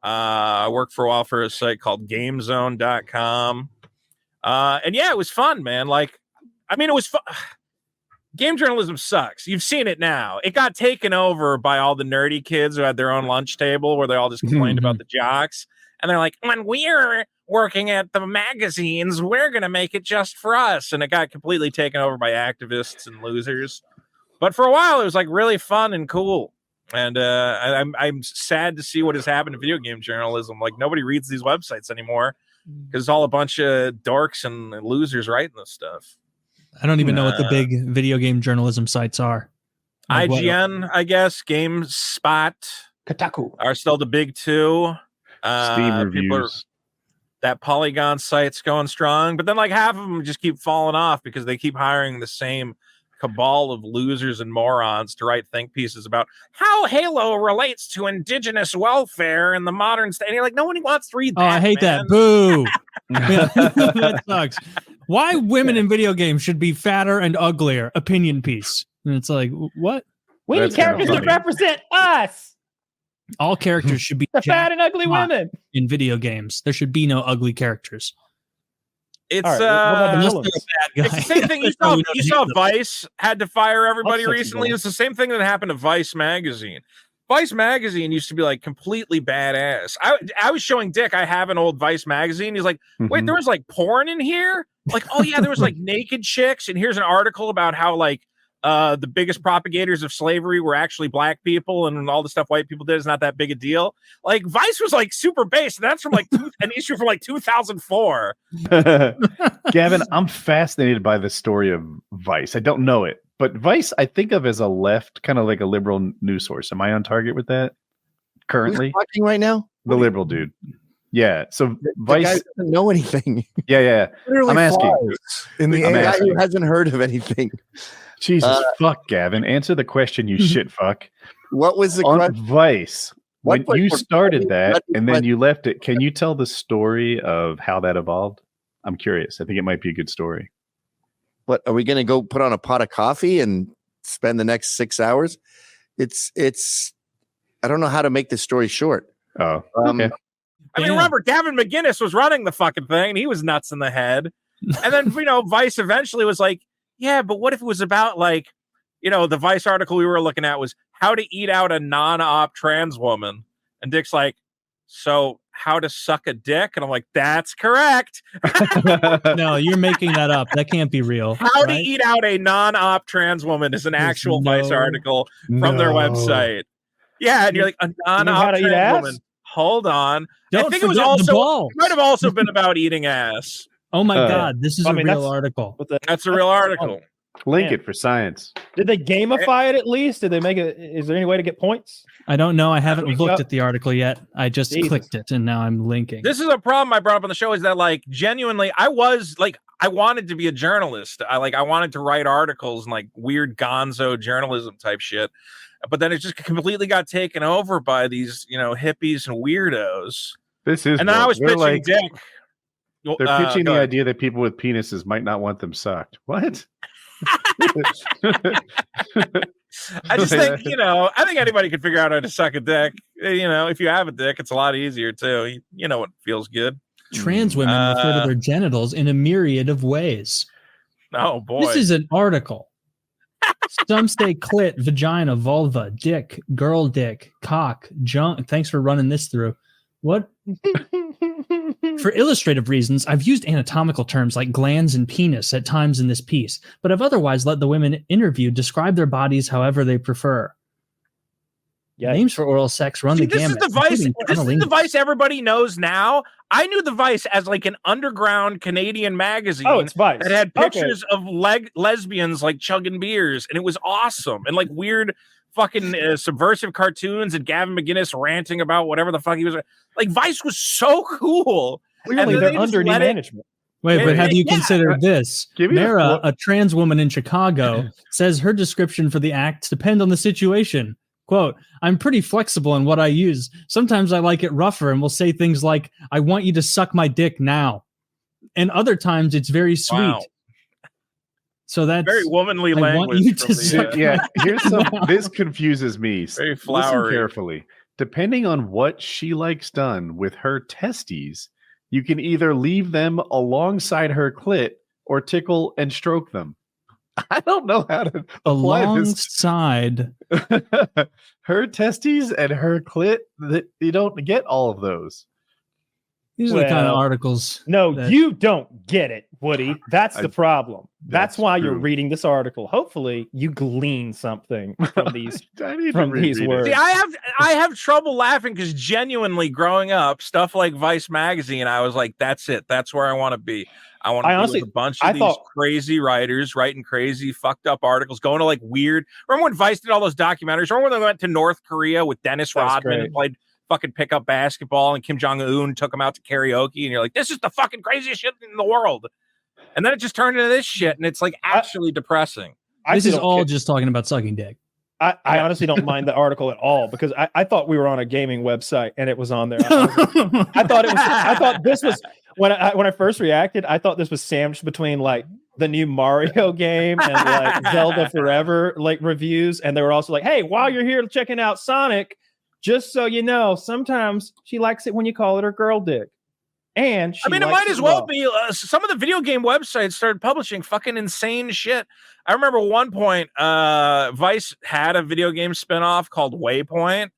I worked for a while for a site called GameZone.com. And yeah, it was fun, man. Like, I mean, it was fun. Game journalism sucks. You've seen it now. It got taken over by all the nerdy kids who had their own lunch table where they all just complained about the jocks. And they're like, when we're working at the magazines, we're going to make it just for us. And it got completely taken over by activists and losers. But for a while, it was like really fun and cool. And I'm sad to see what has happened to video game journalism. Like, nobody reads these websites anymore because it's all a bunch of dorks and losers writing this stuff. I don't even know what the big video game journalism sites are. Like IGN, I guess, GameSpot, Kotaku are still the big two. Steam reviews. That Polygon site's going strong, but then like half of them just keep falling off because they keep hiring the same cabal of losers and morons to write think pieces about how Halo relates to indigenous welfare in the modern state. And you're like, no one wants to read that. Oh, I hate that. Boo. That sucks. Why women in video games should be fatter and uglier? Opinion piece. And it's like, what? We need characters that represent us. All characters should be the fat and ugly women in video games. There should be no ugly characters. It's unless they're a bad guy. It's the same thing. You saw Vice had to fire everybody recently. It's the same thing that happened to Vice magazine. Vice magazine used to be like completely badass. I was showing Dick, I have an old Vice magazine. He's like, wait, there was like porn in here? Like, oh yeah, there was like naked chicks. And here's an article about how like the biggest propagators of slavery were actually black people, and all the stuff white people did is not that big a deal. Like, Vice was like super base. And that's from like an issue from like 2004. Gavin, I'm fascinated by the story of Vice. I don't know it, but Vice I think of as a left, kind of like a liberal news source. Am I on target with that currently? Who's watching right now? The liberal dude. Yeah. So Vice guy doesn't know anything. Yeah. Literally I'm asking. In the guy who hasn't heard of anything. Jesus fuck, Gavin. Answer the question, you shit fuck. What was the question? Vice. When you started that and then you left it, can you tell the story of how that evolved? I'm curious. I think it might be a good story. What, are we going to go put on a pot of coffee and spend the next 6 hours? It's I don't know how to make this story short. Oh, okay. I mean, remember, Gavin McGinnis was running the fucking thing, and he was nuts in the head. And then, Vice eventually was like, yeah, but what if it was about, like, the Vice article we were looking at was how to eat out a non-op trans woman. And Dick's like, so how to suck a dick? And I'm like, that's correct. No, you're making that up. That can't be real. How to eat out a non-op trans woman is an actual Vice article from their website. Yeah, and you're like, a non-op trans woman. Hold on. I think it was also might have also been about eating ass. Oh my God, this is a real article. That's a real article. Link it for science. Did they gamify it at least? Did they make it? Is there any way to get points? I don't know. I haven't looked at the article yet. I just clicked it and now I'm linking. This is a problem I brought up on the show, is that like genuinely I wanted to be a journalist. I wanted to write articles and like weird gonzo journalism type shit. But then it just completely got taken over by these, hippies and weirdos. And then I was pitching Dick. They're pitching the idea that people with penises might not want them sucked. What? I just think, I think anybody could figure out how to suck a dick. If you have a dick, it's a lot easier too. You know what feels good. Trans women refer to their genitals in a myriad of ways. Oh boy. This is an article. Some say clit, vagina, vulva, dick, girl dick, cock, junk. Thanks for running this through. What? For illustrative reasons, I've used anatomical terms like glands and penis at times in this piece, but I've otherwise let the women interviewed describe their bodies however they prefer. Yeah. Names for oral sex run the gamut. This is the Vice everybody knows now. I knew the Vice as like an underground Canadian magazine. Oh, it's Vice. That had pictures of lesbians like chugging beers, and it was awesome. And like weird fucking subversive cartoons and Gavin McGinnis ranting about whatever the fuck he was. Like, Vice was so cool. Clearly, they're under new management. Wait, but have you considered this? Mara, a trans woman in Chicago, says her description for the act depends on the situation. Quote, I'm pretty flexible in what I use. Sometimes I like it rougher and will say things like, I want you to suck my dick now. And other times it's very sweet. Wow. So that's very womanly language. Here's some. This confuses me. Very flowery. Listen carefully. depending on what she likes done with her testes, you can either leave them alongside her clit or tickle and stroke them. I don't know how to apply alongside her testes and her clit. That you don't get all of those. These are the kind of articles. No, you don't get it, Woody. That's the problem. That's why true. you're reading this article. Hopefully, you glean something from these words. See, I have trouble laughing because genuinely, growing up, stuff like Vice magazine, I was like, "That's it. That's where I want to be. I want to be with a bunch of these crazy writers writing crazy, fucked up articles, going to like weird." Remember when Vice did all those documentaries? Remember when they went to North Korea with Dennis Rodman and played fucking pickup basketball, and Kim Jong-un took him out to karaoke, and you're like, this is the fucking craziest shit in the world. And then it just turned into this shit, and it's like actually depressing. This is all just talking about sucking dick. I honestly don't mind the article at all because I thought we were on a gaming website and it was on there. I thought this was when I first reacted, I thought this was sandwiched between like the new Mario game and like Zelda Forever like reviews, and they were also like, hey, while you're here checking out Sonic, just so you know, sometimes she likes it when you call it her girl dick. And I mean, it might as well be. Some of the video game websites started publishing fucking insane shit. I remember one point, Vice had a video game spinoff called Waypoint,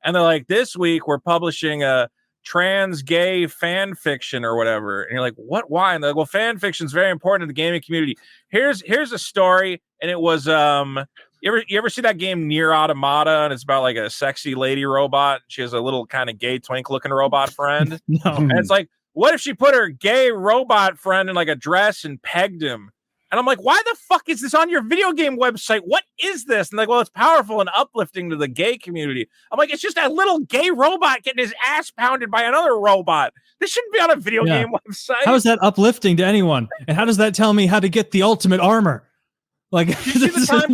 and they're like, this week we're publishing a trans gay fan fiction or whatever. And you're like, what? Why? And they're like, well, fan fiction is very important in the gaming community. Here's a story, and it was You ever see that game Nier Automata, and it's about like a sexy lady robot? She has a little kind of gay twink looking robot friend. No. And it's like, what if she put her gay robot friend in like a dress and pegged him? And I'm like, why the fuck is this on your video game website? What is this? And like, well, it's powerful and uplifting to the gay community. I'm like, it's just a little gay robot getting his ass pounded by another robot. This shouldn't be on a video game website. How is that uplifting to anyone? And how does that tell me how to get the ultimate armor? Like, you see the time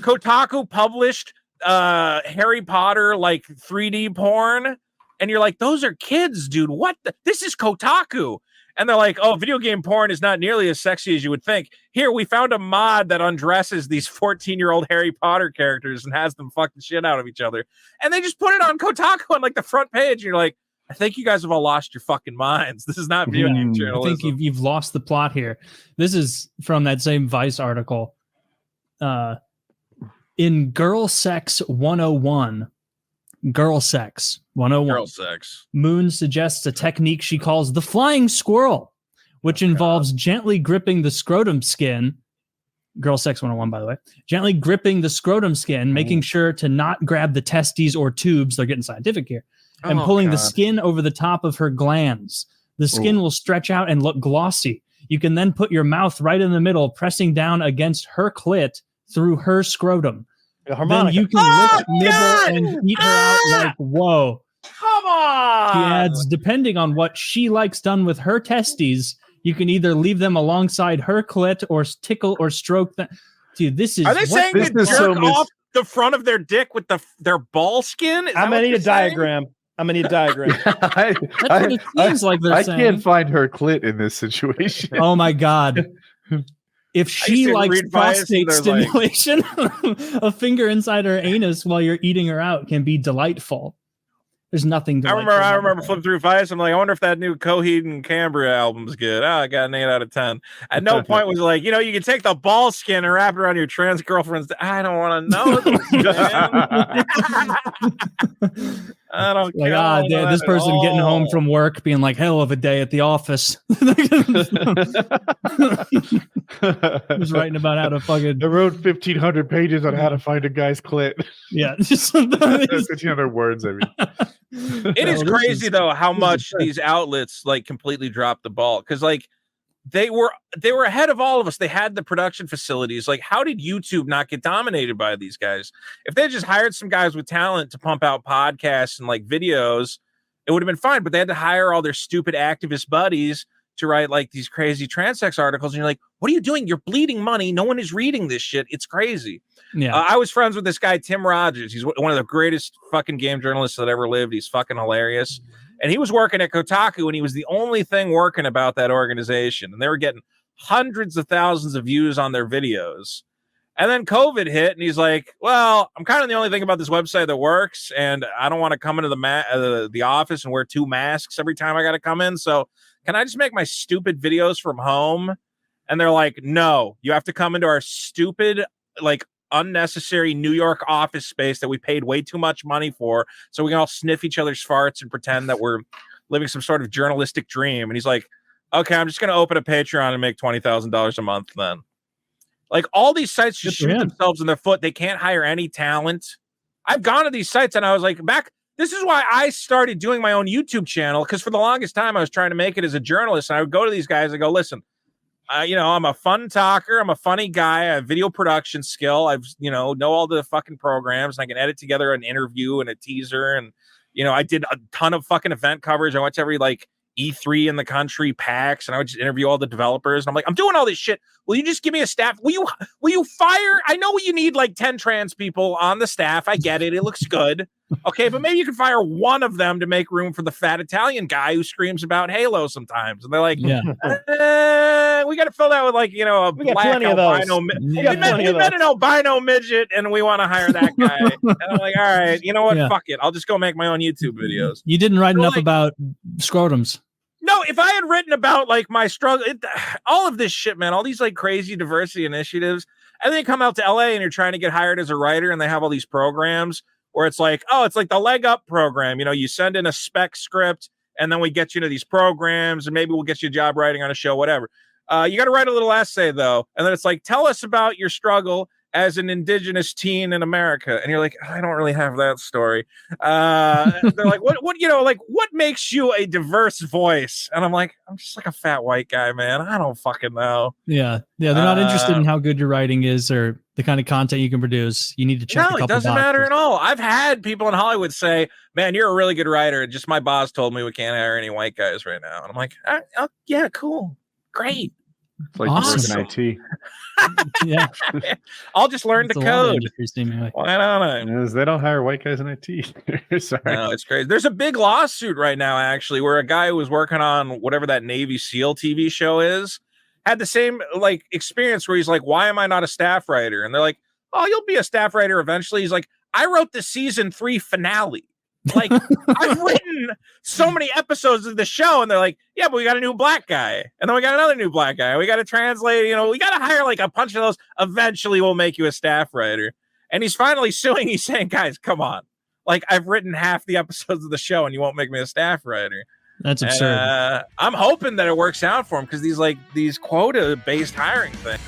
Kotaku published Harry Potter like 3D porn, and you're like, those are kids, dude. What? This is Kotaku, and they're like, oh, video game porn is not nearly as sexy as you would think. Here, we found a mod that undresses these 14-year-old Harry Potter characters and has them fuck the shit out of each other, and they just put it on Kotaku on like the front page. And you're like, I think you guys have all lost your fucking minds. This is not video game journalism. I think you've lost the plot here. This is from that same Vice article. In Girl Sex 101, Girl Sex 101. Girl sex. Moon suggests a technique she calls the flying squirrel, which involves gently gripping the scrotum skin. Girl Sex 101, by the way. Gently gripping the scrotum skin, making sure to not grab the testes or tubes. They're getting scientific here. And pulling the skin over the top of her glands. The skin will stretch out and look glossy. You can then put your mouth right in the middle, pressing down against her clit through her scrotum. Then you can lift, nibble, and eat her out like, whoa. Come on! She adds, depending on what she likes done with her testes, you can either leave them alongside her clit or tickle or stroke them. Dude, this is... Are they saying to jerk off the front of their dick with their ball skin? I'm going to need a diagram. I'm gonna need a diagram. That's what it seems like they're saying. I can't find her clit in this situation. Oh my god! If she likes prostate stimulation, a finger inside her anus while you're eating her out can be delightful. There's nothing. I remember flipping through Vice. I'm like, I wonder if that new Coheed and Cambria album's good. Oh, I got an 8 out of 10. At no point was like, you know, you can take the ball skin and wrap it around your trans girlfriend's. I don't want to know. I don't like, care. This person getting home from work being like, hell of a day at the office. Was writing about how to fucking. I wrote 1,500 pages on how to find a guy's clit. Yeah. 1,500 words, I mean. It is crazy though how much these outlets like completely dropped the ball, because like they were ahead of all of us. They had the production facilities. Like, how did YouTube not get dominated by these guys? If they just hired some guys with talent to pump out podcasts and like videos, it would have been fine. But they had to hire all their stupid activist buddies to write like these crazy transsex articles, and you're like, what are you doing? You're bleeding money. No one is reading this shit. It's crazy. Yeah, I was friends with this guy, Tim Rogers. He's one of the greatest fucking game journalists that ever lived. He's fucking hilarious. And he was working at Kotaku, and he was the only thing working about that organization. And they were getting hundreds of thousands of views on their videos. And then COVID hit, and he's like, well, I'm kind of the only thing about this website that works, and I don't want to come into the office and wear 2 masks every time I got to come in. So can I just make my stupid videos from home? And they're like, no, you have to come into our stupid, like, unnecessary New York office space that we paid way too much money for, so we can all sniff each other's farts and pretend that we're living some sort of journalistic dream. And he's like, okay, I'm just going to open a Patreon and make $20,000 a month then. Like, all these sites just shoot themselves in the foot. They can't hire any talent. I've gone to these sites and I was like, this is why I started doing my own YouTube channel, because for the longest time I was trying to make it as a journalist, and I would go to these guys and go, listen, I'm a fun talker. I'm a funny guy. I have video production skill. I've, know all the fucking programs. And I can edit together an interview and a teaser. And, I did a ton of fucking event coverage. I went to every like E3 in the country, PAX, and I would just interview all the developers. And I'm like, I'm doing all this shit. Will you just give me a staff? Will you fire? I know you need like 10 trans people on the staff. I get it. It looks good. Okay, but maybe you can fire one of them to make room for the fat Italian guy who screams about Halo sometimes. And they're like, we got to fill that with like, a we got black plenty of those. we met an albino midget and we want to hire that guy. And I'm like, all right, you know what? Fuck it. I'll just go make my own YouTube videos. You didn't write enough about scrotums. No, if I had written about like my struggle, all of this shit, man, all these like crazy diversity initiatives, and then you come out to LA and you're trying to get hired as a writer, and they have all these programs where it's like, oh, it's like the leg up program. You send in a spec script and then we get you into these programs and maybe we'll get you a job writing on a show, whatever. You got to write a little essay though. And then it's like, tell us about your struggle as an indigenous teen in America. And you're like, I don't really have that story. They're like, what makes you a diverse voice? And I'm like, I'm just like a fat white guy, man. I don't fucking know. Yeah. They're not interested in how good your writing is or the kind of content you can produce. You need to check. No, it doesn't matter at all. I've had people in Hollywood say, man, you're a really good writer. Just my boss told me we can't hire any white guys right now. And I'm like, yeah, cool. Great. It's like awesome. IT. Yeah. I'll just learn to code. Why don't I? They don't hire white guys in IT. Sorry. No, it's crazy. There's a big lawsuit right now, actually, where a guy who was working on whatever that Navy SEAL TV show is had the same like experience where he's like, why am I not a staff writer? And they're like, oh, you'll be a staff writer eventually. He's like, I wrote the season 3 finale. Like, I've written so many episodes of the show, and they're like, yeah, but we got a new black guy, and then we got another new black guy. We got to translate, we got to hire like a bunch of those. Eventually, we'll make you a staff writer. And he's finally suing. He's saying, guys, come on. Like, I've written half the episodes of the show, and you won't make me a staff writer. That's absurd. I'm hoping that it works out for him because these quota-based hiring things.